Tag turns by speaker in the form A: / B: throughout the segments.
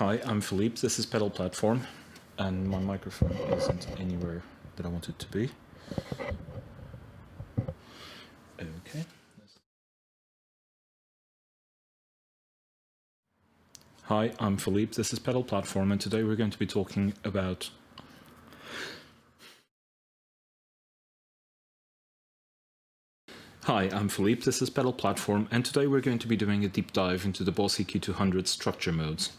A: Hi, I'm Philippe, this is Pedal Platform, and my microphone isn't anywhere that I want it to be. Okay. Hi, I'm Philippe, this is Pedal Platform, and today we're going to be talking about Hi, I'm Philippe, this is Pedal Platform, and today we're going to be doing a deep dive into the Boss EQ-200 structure modes.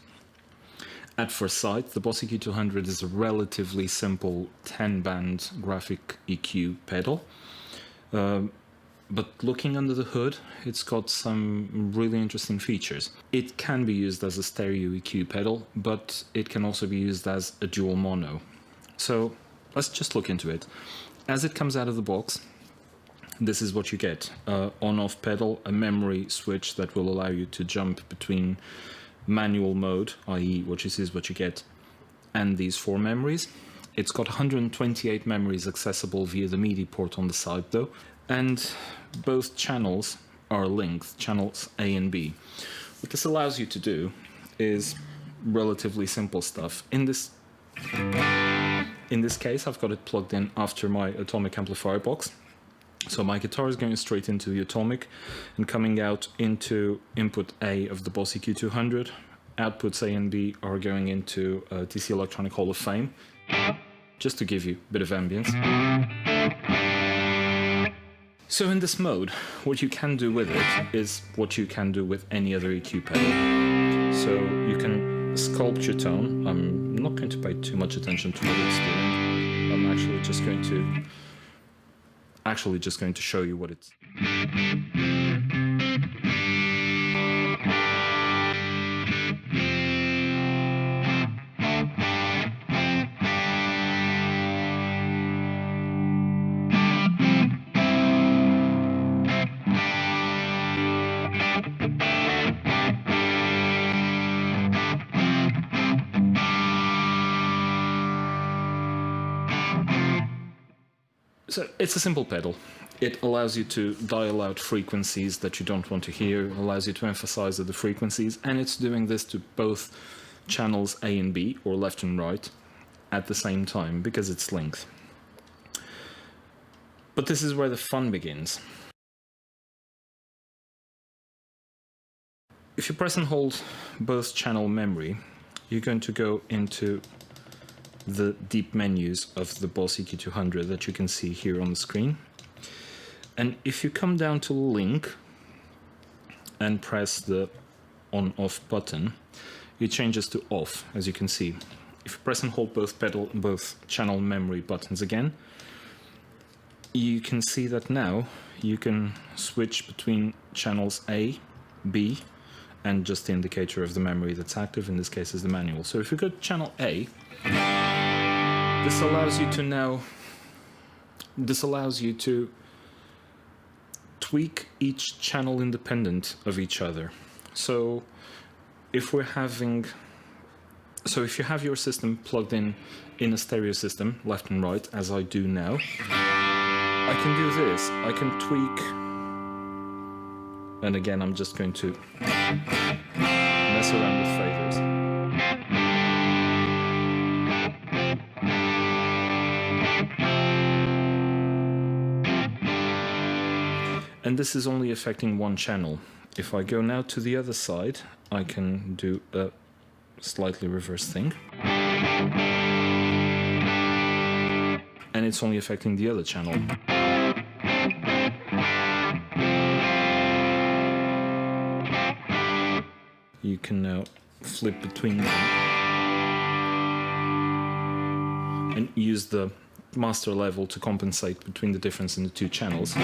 A: At first sight, the Boss EQ-200 is a relatively simple 10-band graphic EQ pedal, but looking under the hood, it's got some really interesting features. It can be used as a stereo EQ pedal, but it can also be used as a dual mono. So let's just look into it. As it comes out of the box, this is what you get. On-off pedal, a memory switch that will allow you to jump between manual mode, i.e. what you see is what you get, and these 4 memories. It's got 128 memories accessible via the MIDI port on the side though, and both channels are linked, channels A and B. What this allows you to do is relatively simple stuff. In this case, I've got it plugged in after my Atomic AmpliFirebox. So my guitar is going straight into the Atomic and coming out into input A of the Boss EQ-200. Outputs A and B are going into TC Electronic Hall of Fame, just to give you a bit of ambience. So in this mode, what you can do with it is what you can do with any other EQ pedal. So you can sculpt your tone. I'm not going to pay too much attention to what it's doing. I'm actually just going to show you what it's. So it's a simple pedal. It allows you to dial out frequencies that you don't want to hear, allows you to emphasize the frequencies, and it's doing this to both channels A and B, or left and right, at the same time, because it's linked. But this is where the fun begins. If you press and hold both channel memory, you're going to go into the deep menus of the Boss EQ-200 that you can see here on the screen. And if you come down to link and press the on-off button, it changes to off, as you can see. If you press and hold both channel memory buttons again, you can see that now you can switch between channels A, B, and just the indicator of the memory that's active, in this case is the manual. So if you go to channel A, this allows you to tweak each channel independent of each other. So if you have your system plugged in a stereo system, left and right, as I do now, I can do this. I can tweak, and again I'm just going to mess around with faders. And this is only affecting one channel. If I go now to the other side, I can do a slightly reverse thing. And it's only affecting the other channel. You can now flip between them and use the master level to compensate between the difference in the 2 channels.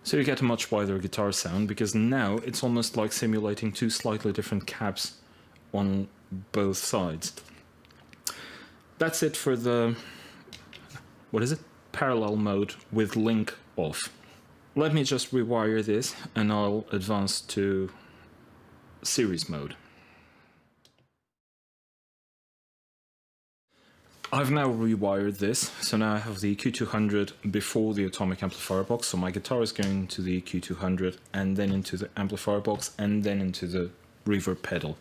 A: So you get a much wider guitar sound, because now it's almost like simulating 2 slightly different caps on both sides. That's it for the... what is it? parallel mode with link off. Let me just rewire this and I'll advance to series mode. I've now rewired this, so now I have the EQ-200 before the Atomic AmpliFirebox, so my guitar is going to the EQ-200 and then into the amplifier box and then into the reverb pedal.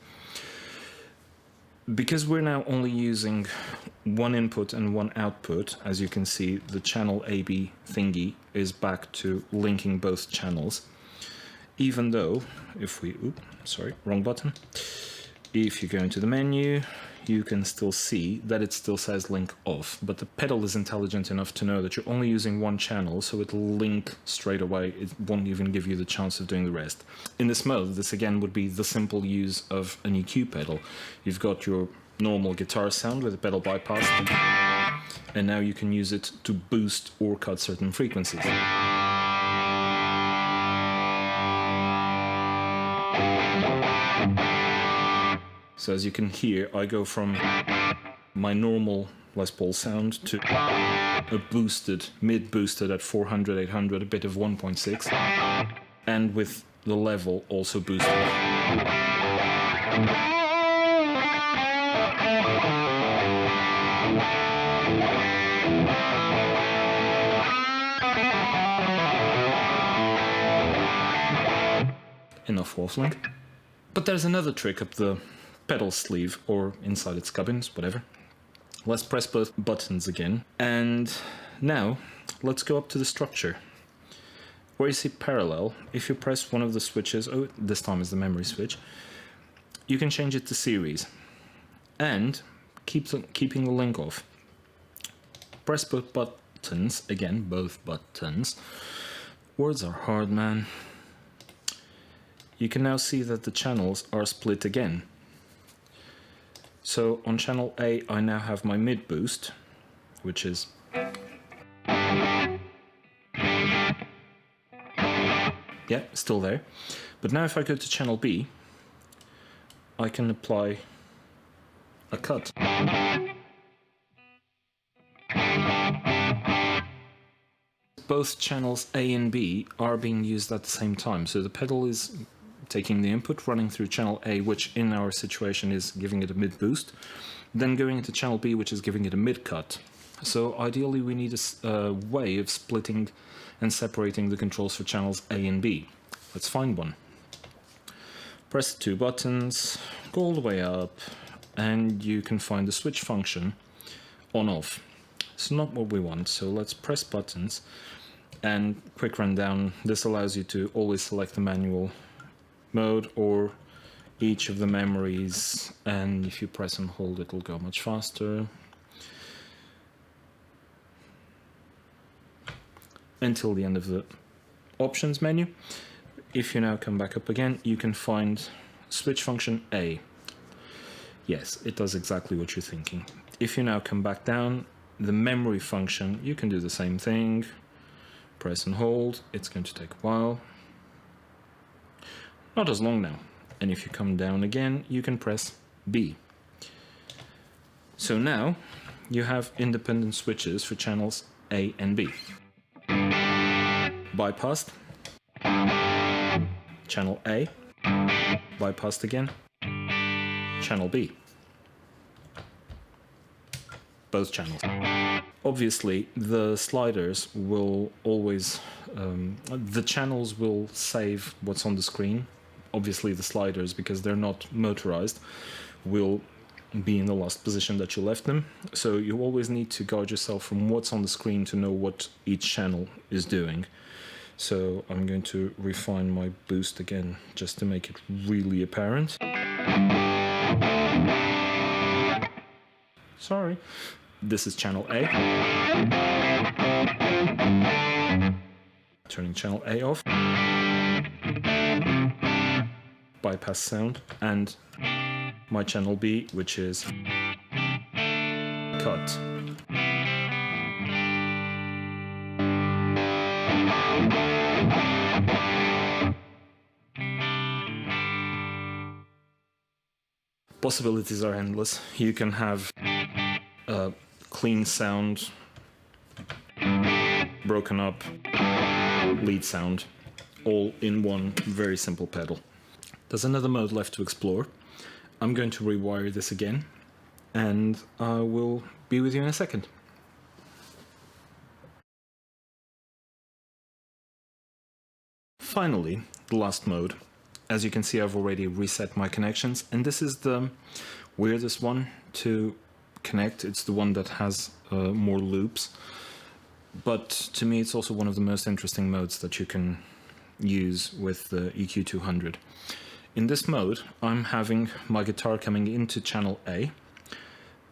A: Because we're now only using one input and one output, as you can see, the channel AB thingy is back to linking both channels. Even though, if we, sorry, wrong button. If you go into the menu, you can still see that it still says link off, but the pedal is intelligent enough to know that you're only using one channel, so it'll link straight away. It won't even give you the chance of doing the rest. In this mode, this again would be the simple use of an EQ pedal. You've got your normal guitar sound with a pedal bypass, and now you can use it to boost or cut certain frequencies. So as you can hear, I go from my normal Les Paul sound to a boosted, mid-boosted at 400, 800, a bit of 1.6, and with the level also boosted. Enough waffling. But there's another trick up the pedal sleeve, or inside its gubbins, whatever. Let's press both buttons again, and now let's go up to the structure. Where you see parallel, if you press one of the switches, oh, this time is the memory switch, you can change it to series, and keeping the link off. Press both buttons, again, both buttons. Words are hard, man. You can now see that the channels are split again. So on channel A, I now have my mid boost, which is yeah, still there. But now if I go to channel B, I can apply a cut. Both channels A and B are being used at the same time, so the pedal is taking the input, running through channel A, which in our situation is giving it a mid boost, then going into channel B, which is giving it a mid cut. So ideally we need a way of splitting and separating the controls for channels A and B. Let's find one. Press the two buttons, go all the way up, and you can find the switch function on off. It's not what we want, so let's press buttons and quick rundown. This allows you to always select the manual mode or each of the memories, and if you press and hold it will go much faster until the end of the options menu. If you now come back up again, you can find switch function A. Yes, it does exactly what you're thinking. If you now come back down, the memory function, you can do the same thing. Press and hold, it's going to take a while. Not as long now. And if you come down again, you can press B. So now you have independent switches for channels A and B. Bypassed. Channel A. Bypassed again. Channel B. Both channels. Obviously, the sliders will always, the channels will save what's on the screen. Obviously, the sliders, because they're not motorized, will be in the last position that you left them. So you always need to guard yourself from what's on the screen to know what each channel is doing. So I'm going to refine my boost again, just to make it really apparent. Sorry. This is channel A. Turning channel A off. Bypass sound. And my channel B, which is cut. Possibilities are endless. You can have a clean sound broken up lead sound, all in one very simple pedal. There's another mode left to explore. I'm going to rewire this again, and I will be with you in a second. Finally, the last mode. As you can see, I've already reset my connections, and this is the weirdest one to connect. It's the one that has more loops, but to me it's also one of the most interesting modes that you can use with the EQ-200. In this mode, I'm having my guitar coming into channel A.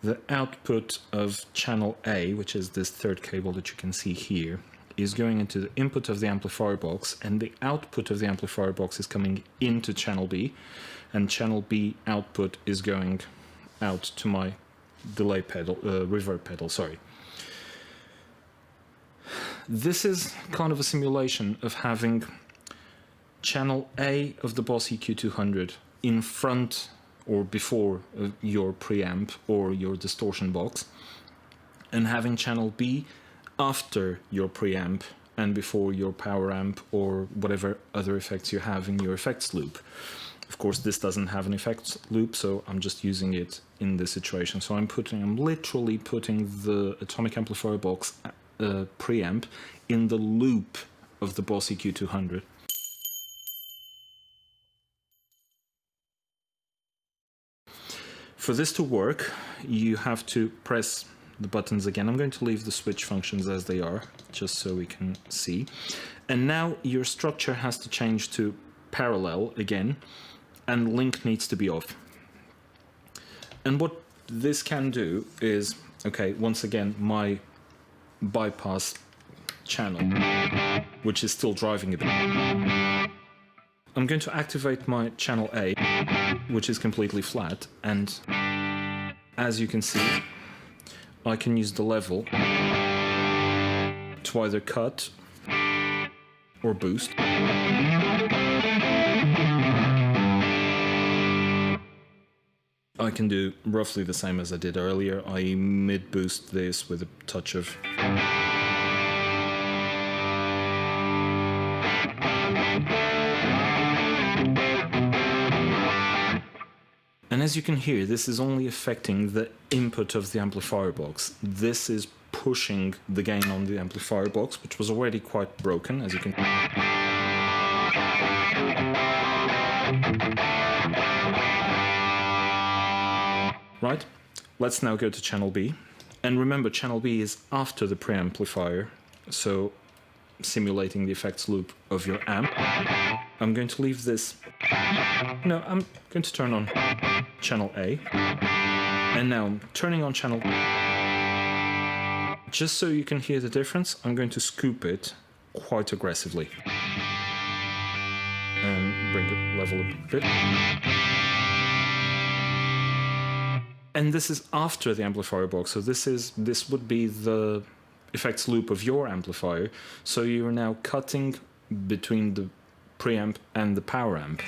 A: The output of channel A, which is this third cable that you can see here, is going into the input of the amplifier box, and the output of the amplifier box is coming into channel B, and channel B output is going out to my delay pedal, reverb pedal, sorry. This is kind of a simulation of having channel A of the Boss EQ-200 in front or before your preamp or your distortion box, and having channel B after your preamp and before your power amp or whatever other effects you have in your effects loop. Of course, this doesn't have an effects loop, so I'm just using it in this situation. So I'm literally putting the Atomic AmpliFirebox preamp in the loop of the Boss EQ-200. For this to work, you have to press the buttons again. I'm going to leave the switch functions as they are, just so we can see. And now your structure has to change to parallel again, and link needs to be off. And what this can do is, okay, once again, my bypass channel, which is still driving it. I'm going to activate my channel A, which is completely flat, and as you can see, I can use the level to either cut or boost. I can do roughly the same as I did earlier. I mid-boost this with a touch of... And as you can hear, this is only affecting the input of the amplifier box. This is pushing the gain on the amplifier box, which was already quite broken, as you can... Right, let's now go to channel B. And remember, channel B is after the preamplifier, so simulating the effects loop of your amp. I'm going to leave this... No, I'm going to turn on channel A. And now I'm turning on channel... Just so you can hear the difference, I'm going to scoop it quite aggressively. And bring it level a bit. And this is after the amplifier box, so this would be the effects loop of your amplifier. So you are now cutting between the preamp and the power amp.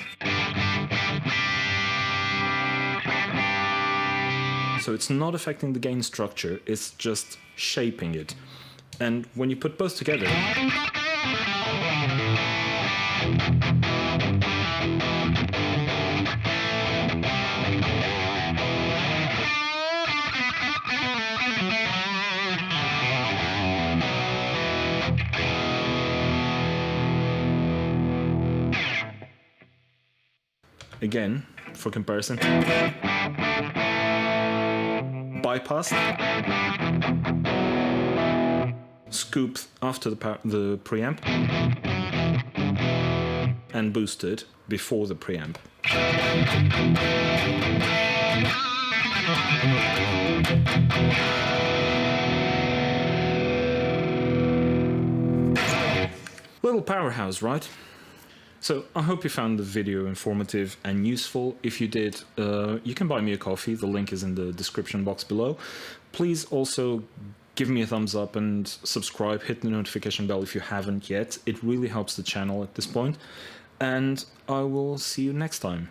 A: So it's not affecting the gain structure, it's just shaping it. And when you put both together, again, for comparison, bypass, scoop after the preamp, and boosted before the preamp. Little powerhouse, right? So I hope you found the video informative and useful. If you did, you can buy me a coffee. The link is in the description box below. Please also give me a thumbs up and subscribe. Hit the notification bell if you haven't yet. It really helps the channel at this point. And I will see you next time.